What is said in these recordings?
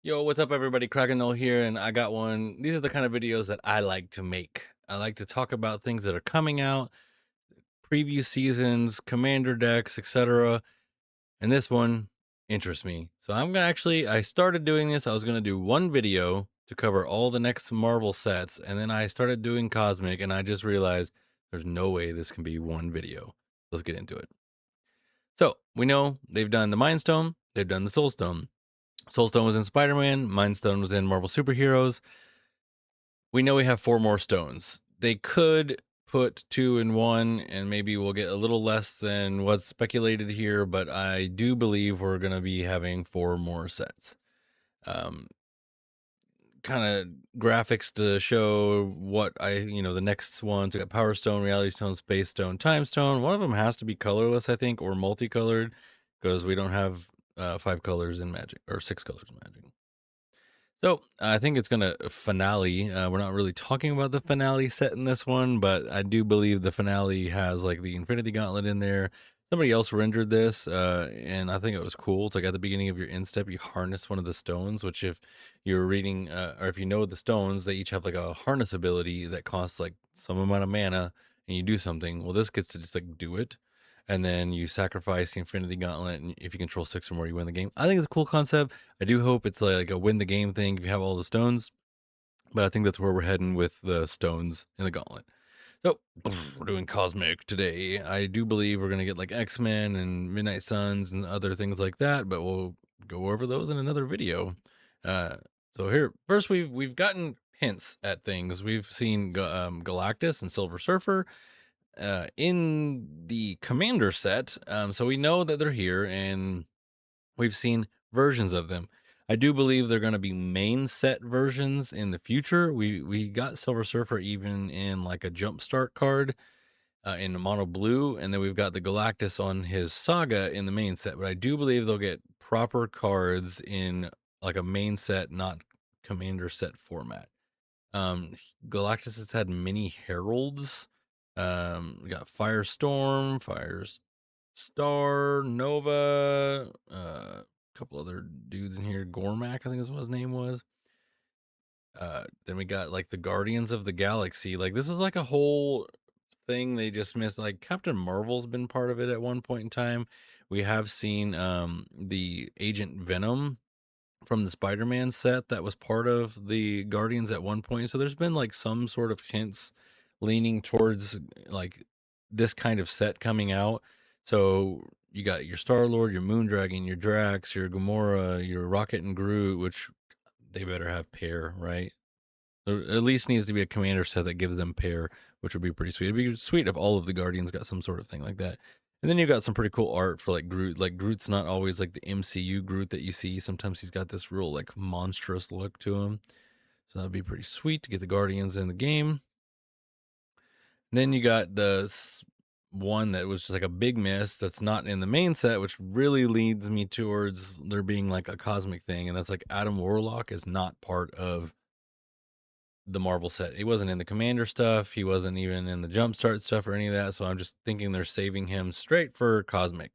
Yo, what's up, everybody? Krakenol here, and I got one. These are the kind of videos that I like to make. I like to talk about things that are coming out, preview seasons, commander decks, etc. And this one interests me. So I started doing this. I was gonna do one video to cover all the next Marvel sets, and then I started doing Cosmic, and I just realized there's no way this can be one video. Let's get into it. So we know they've done the Mind Stone, they've done the Soul Stone. Soulstone was in Spider-Man, Mind Stone was in Marvel Superheroes. We know we have 4 more stones. They could put 2 in 1, and maybe we'll get a little less than what's speculated here, but I do believe we're gonna be having 4 more sets. Um, Kinda graphics to show what the next ones. We got Power Stone, Reality Stone, Space Stone, Time Stone. One of them has to be colorless, I think, or multicolored, because we don't have 5 colors in Magic, or 6 colors in Magic. So I think it's gonna finale. We're not really talking about the finale set in this one, but I do believe the finale has like the Infinity Gauntlet in there. Somebody else rendered this, and I think it was cool. It's like at the beginning of your instep, you harness one of the stones. Which, if you're reading, or if you know the stones, they each have like a harness ability that costs like some amount of mana, and you do something. Well, this gets to just like do it, and then you sacrifice the Infinity Gauntlet, and if you control 6 or more, you win the game. I think it's a cool concept. I do hope it's like a win the game thing if you have all the stones, but I think that's where we're heading with the stones in the gauntlet. So we're doing Cosmic today. I do believe we're gonna get like X-Men and Midnight Suns and other things like that, but we'll go over those in another video. Uh, so here, first we've gotten hints at things. We've seen Galactus and Silver Surfer in the Commander set, so we know that they're here, and we've seen versions of them. I do believe they're going to be main set versions in the future. We got Silver Surfer even in like a Jumpstart card in mono blue, and then we've got the Galactus on his Saga in the main set. But I do believe they'll get proper cards in like a main set, not Commander set format. Um, Galactus has had many heralds. We got Firestorm, Firestar, Nova, a couple other dudes in here. Gormak, I think is what his name was. Then we got like the Guardians of the Galaxy. Like this is like a whole thing they just missed. Like Captain Marvel's been part of it at one point in time. We have seen the Agent Venom from the Spider-Man set that was part of the Guardians at one point. So there's been like some sort of hints leaning towards like this kind of set coming out. So you got your Star-Lord, your Moondragon, your Drax, your Gamora, your Rocket and Groot, which they better have pair, right? There at least needs to be a commander set that gives them pair, which would be pretty sweet. It'd be sweet if all of the Guardians got some sort of thing like that. And then you got some pretty cool art for like Groot. Like Groot's not always like the MCU Groot that you see. Sometimes he's got this real like monstrous look to him. So that'd be pretty sweet to get the Guardians in the game. And then you got the one that was just like a big miss that's not in the main set, which really leads me towards there being like a cosmic thing. And that's like Adam Warlock is not part of the Marvel set. He wasn't in the Commander stuff. He wasn't even in the Jumpstart stuff or any of that. So I'm just thinking they're saving him straight for Cosmic.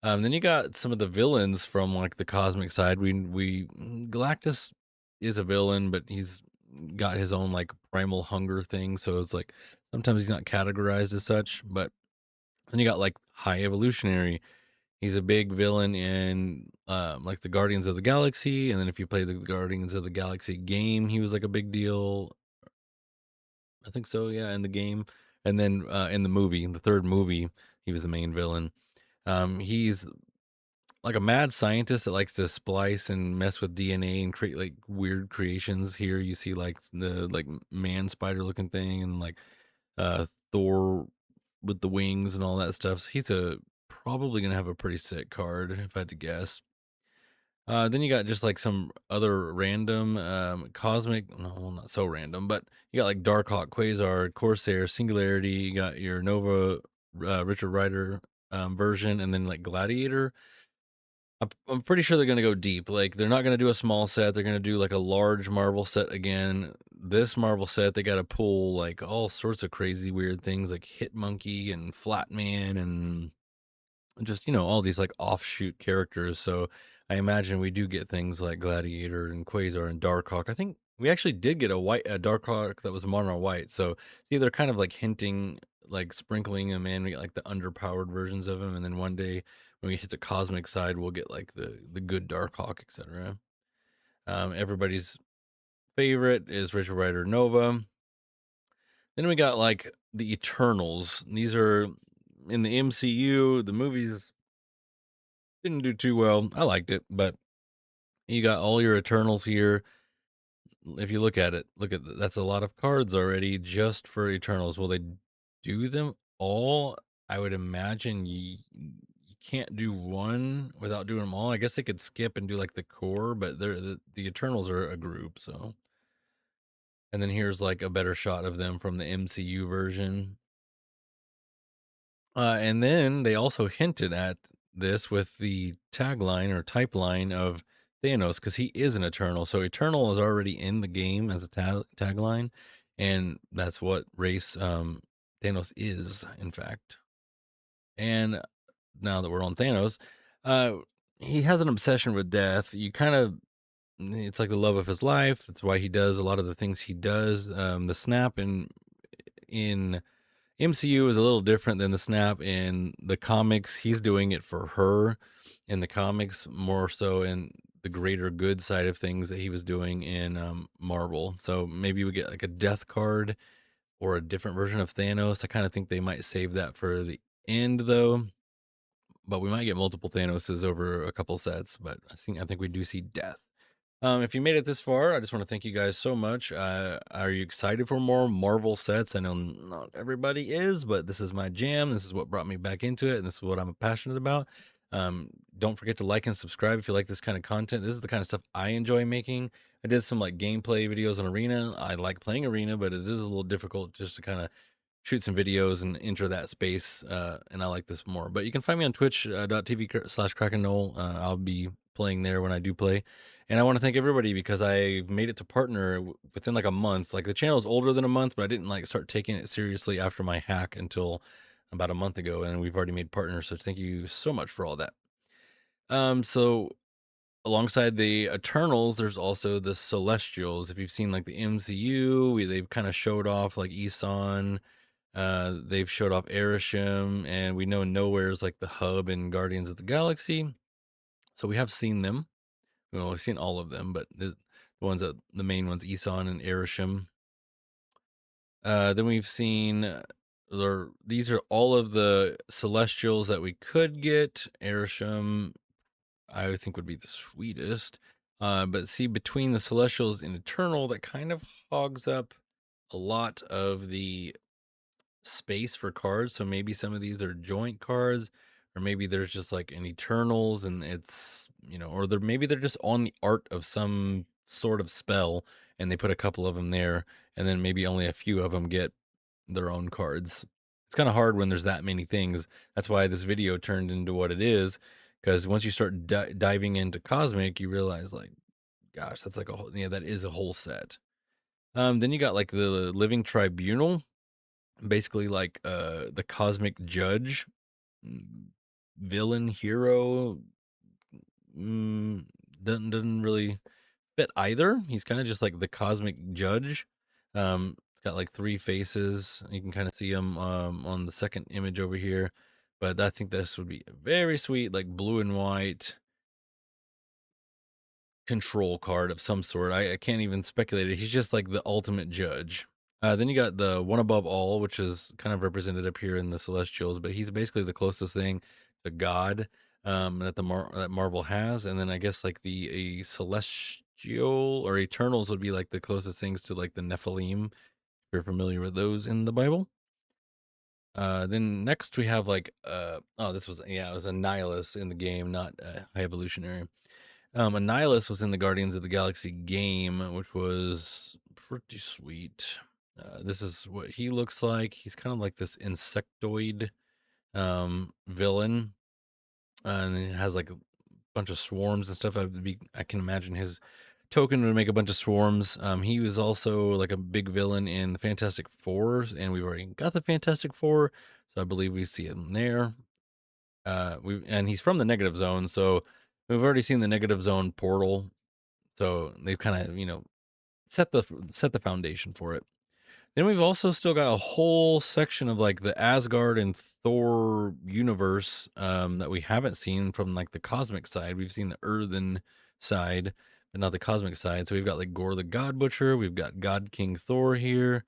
Then you got some of the villains from like the Cosmic side. We Galactus is a villain, but he's got his own like primal hunger thing. So it's like sometimes he's not categorized as such. But then you got like High Evolutionary. He's a big villain in like the Guardians of the Galaxy, and then if you play the Guardians of the Galaxy game, he was like a big deal. I think so, yeah, in the game. And then in the movie, in the third movie, he was the main villain. He's like a mad scientist that likes to splice and mess with DNA and create like weird creations. Here you see like the like man spider looking thing, and like Thor with the wings and all that stuff. So he's a probably gonna have a pretty sick card if I had to guess. Then you got just like some other random cosmic, no, well, not so random, but you got like Darkhawk, Quasar, Corsair, Singularity. You got your Nova, Richard Rider version, and then like Gladiator. I'm pretty sure they're gonna go deep. Like they're not gonna do a small set. They're gonna do like a large Marvel set again. This Marvel set, they got to pull like all sorts of crazy weird things, like Hit Monkey and Flatman and just all these like offshoot characters. So I imagine we do get things like Gladiator and Quasar and Darkhawk. I think we actually did get a Darkhawk that was mono white. So see, they're kind of like hinting, like sprinkling them in. We get like the underpowered versions of them, and then one day when we hit the cosmic side, we'll get like the good Darkhawk, etc. Everybody's favorite is Richard Rider Nova. Then we got like the Eternals. These are in the MCU. The movies didn't do too well. I liked it, but you got all your Eternals here. If you look at it, that's a lot of cards already just for Eternals. Will they do them all? I would imagine you can't do one without doing them all. I guess they could skip and do like the core, but the Eternals are a group, so. And then here's like a better shot of them from the MCU version. And then they also hinted at this with the tagline or type line of Thanos, because he is an Eternal. So Eternal is already in the game as a tagline, and that's what race Thanos is, in fact. And now that we're on Thanos, uh, he has an obsession with death. It's like the love of his life. That's why he does a lot of the things he does. The snap in MCU is a little different than the snap in the comics. He's doing it for her in the comics, more so in the greater good side of things that he was doing in Marvel. So maybe we get like a death card or a different version of Thanos. I kind of think they might save that for the end though. But we might get multiple Thanoses over a couple sets. But I think we do see death. If you made it this far, I just want to thank you guys so much. Are you excited for more Marvel sets? I know not everybody is, but this is my jam. This is what brought me back into it, and this is what I'm passionate about. Don't forget to like and subscribe if you like this kind of content. This is the kind of stuff I enjoy making. I did some like gameplay videos on Arena. I like playing Arena, but it is a little difficult just to kind of shoot some videos and enter that space. And I like this more. But you can find me on twitch.tv/Kraken I'll be playing there when I do play. And I want to thank everybody because I made it to partner within like a month. Like the channel is older than a month, but I didn't like start taking it seriously after my hack until about a month ago. And we've already made partners. So thank you so much for all that. So alongside the Eternals, there's also the Celestials. If you've seen like the MCU, they've kind of showed off like Isan. They've showed off Arishem, and we know Nowhere is like the hub in Guardians of the Galaxy. So we have seen them. We've seen all of them, but the main ones, Isan and Arishem. Then we've seen these are all of the Celestials that we could get. Arishem, I think, would be the sweetest. But see, between the Celestials and Eternal, that kind of hogs up a lot of the space for cards. So maybe some of these are joint cards, or maybe there's just like an Eternals and it's, or maybe they're just on the art of some sort of spell and they put a couple of them there, and then maybe only a few of them get their own cards. It's kind of hard when there's that many things. That's why this video turned into what it is, because once you start diving into Cosmic, you realize like, gosh, that's like a whole, that is a whole set. Then you got like the Living Tribunal, basically like the cosmic judge, villain, hero. Doesn't really fit either. He's kind of just like the cosmic judge. It's got like three faces. You can kind of see him on the second image over here. But I think this would be very sweet, like blue and white control card of some sort. I can't even speculate it. He's just like the ultimate judge. Then you got the one above all, which is kind of represented up here in the Celestials, but he's basically the closest thing to God that that Marvel has. And then I guess like the a Celestial or Eternals would be like the closest things to like the Nephilim, if you're familiar with those in the Bible. Then next we have like it was Annihilus in the game, not High Evolutionary. Annihilus was in the Guardians of the Galaxy game, which was pretty sweet. This is what he looks like. He's kind of like this insectoid villain, and he has like a bunch of swarms and stuff. I can imagine his token would make a bunch of swarms. He was also like a big villain in the Fantastic Four, and we've already got the Fantastic Four, so I believe we see him there. And he's from the Negative Zone, so We've already seen the negative zone portal, so they've kind of, set the foundation for it. Then we've also still got a whole section of like the Asgard and Thor universe that we haven't seen from like the cosmic side. We've seen the earthen side, but not the cosmic side. So we've got like Gore the God Butcher, we've got God King Thor here.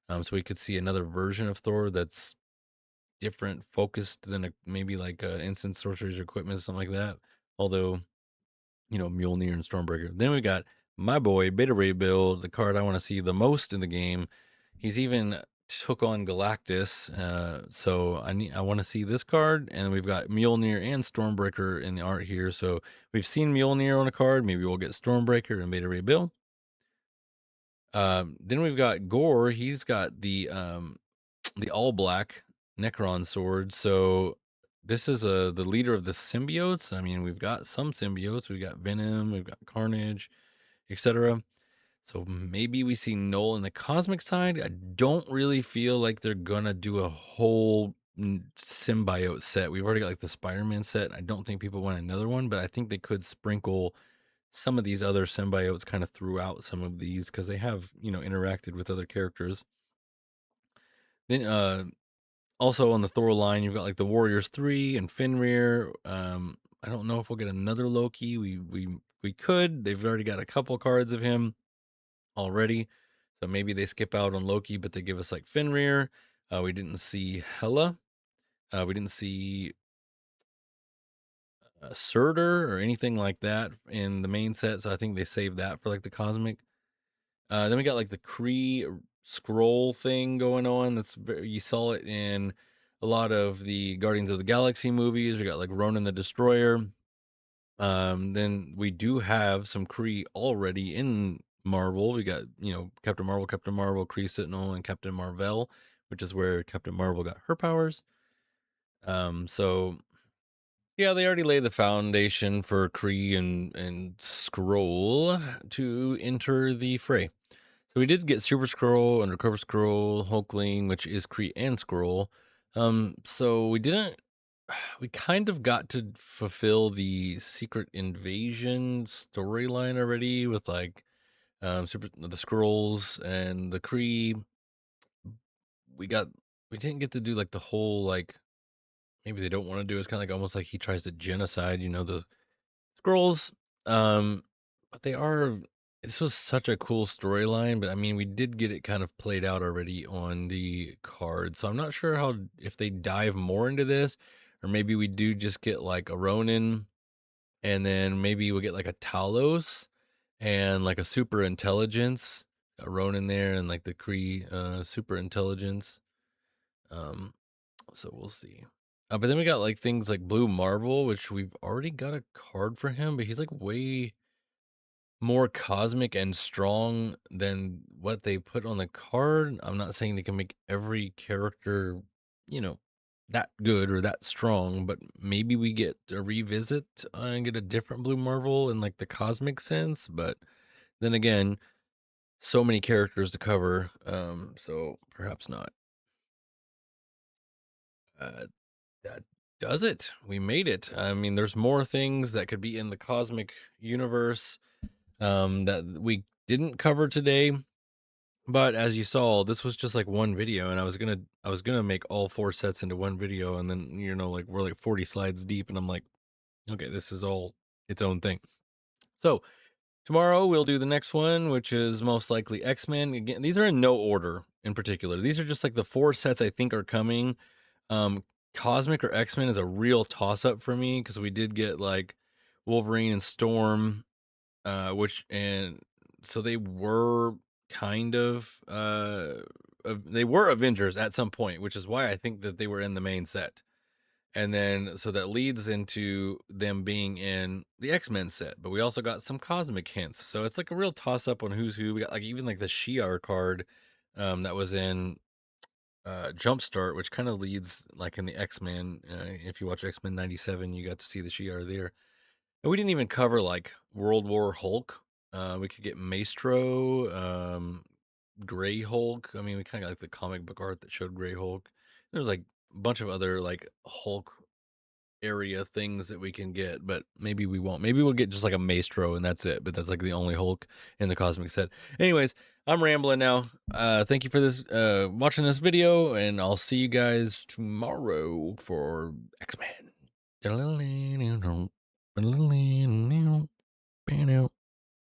So we could see another version of Thor that's different, focused than maybe like instant sorcerer's equipment, something like that. Although Mjolnir and Stormbreaker. Then we got my boy Beta Ray Bill, the card I want to see the most in the game. He's even took on Galactus, so I want to see this card. And we've got Mjolnir and Stormbreaker in the art here. So we've seen Mjolnir on a card. Maybe we'll get Stormbreaker and Beta Ray Bill. Then we've got Gore. He's got the all black Necron sword. So this is the leader of the symbiotes. I mean, we've got some symbiotes. We've got Venom, we've got Carnage, etc. So maybe we see Null in the cosmic side. I don't really feel like they're gonna do a whole symbiote set. We've already got like the Spider-Man set. I don't think people want another one, but I think they could sprinkle some of these other symbiotes kind of throughout some of these because they have, interacted with other characters. Then also on the Thor line, you've got like the Warriors 3 and Fenrir. I don't know if we'll get another Loki. We could. They've already got a couple cards of him already. So maybe they skip out on Loki, but they give us like Fenrir. We didn't see Hela. We didn't see Surtur or anything like that in the main set. So I think they saved that for like the cosmic. Then we got like the Kree Skrull thing going on. You saw it in a lot of the Guardians of the Galaxy movies. We got like Ronan the Destroyer. Then we do have some Kree already in Marvel. We got, Captain Marvel, Kree Sentinel, and Captain Marvel, which is where Captain Marvel got her powers. So yeah, they already laid the foundation for Kree and Skrull to enter the fray. So we did get Super Skrull, Undercover Skrull, Hulkling, which is Kree and Skrull. So we didn't. We kind of got to fulfill the Secret Invasion storyline already with like the Skrulls and the Kree. We got we didn't get to do like the whole like maybe they don't want to do. It's kind of like almost like he tries to genocide, the Skrulls. But they are. This was such a cool storyline, but I mean, we did get it kind of played out already on the card, so I'm not sure if they dive more into this, or maybe we do just get like a Ronin, and then maybe we'll get like a Talos and like a super intelligence, a Ronin there, and like the Kree super intelligence. Um, so we'll see. But then we got like things like Blue Marvel, which we've already got a card for him, but he's like way more cosmic and strong than what they put on the card. I'm not saying they can make every character, you know, that good or that strong, but maybe we get a revisit and get a different Blue Marvel in like the cosmic sense. But then again, so many characters to cover, so perhaps not. Uh, that does it. We made it. I mean, there's more things that could be in the cosmic universe that we didn't cover today. But as you saw, this was just like one video, and I was gonna make all 4 sets into one video, and then like we're like 40 slides deep, and I'm like, okay, this is all its own thing. So tomorrow we'll do the next one, which is most likely X-Men. Again, these are in no order in particular. These are just like the 4 sets I think are coming. Um, Cosmic or X-Men is a real toss-up for me because we did get like Wolverine and Storm, which and so they were kind of they were Avengers at some point, which is why I think that they were in the main set. And then so that leads into them being in the X-Men set, but we also got some cosmic hints. So it's like a real toss up on who's who. We got like even like the Shi'ar card that was in Jumpstart, which kind of leads like in the X-Men. If you watch X-Men 97, you got to see the Shi'ar there. And we didn't even cover like World War Hulk. We could get Maestro, Gray Hulk. I mean, we kind of got like the comic book art that showed Gray Hulk. There's like a bunch of other like Hulk area things that we can get, but maybe we won't. Maybe we'll get just like a Maestro and that's it. But that's like the only Hulk in the cosmic set. Anyways, I'm rambling now. Thank you for this watching this video, and I'll see you guys tomorrow for X-Men.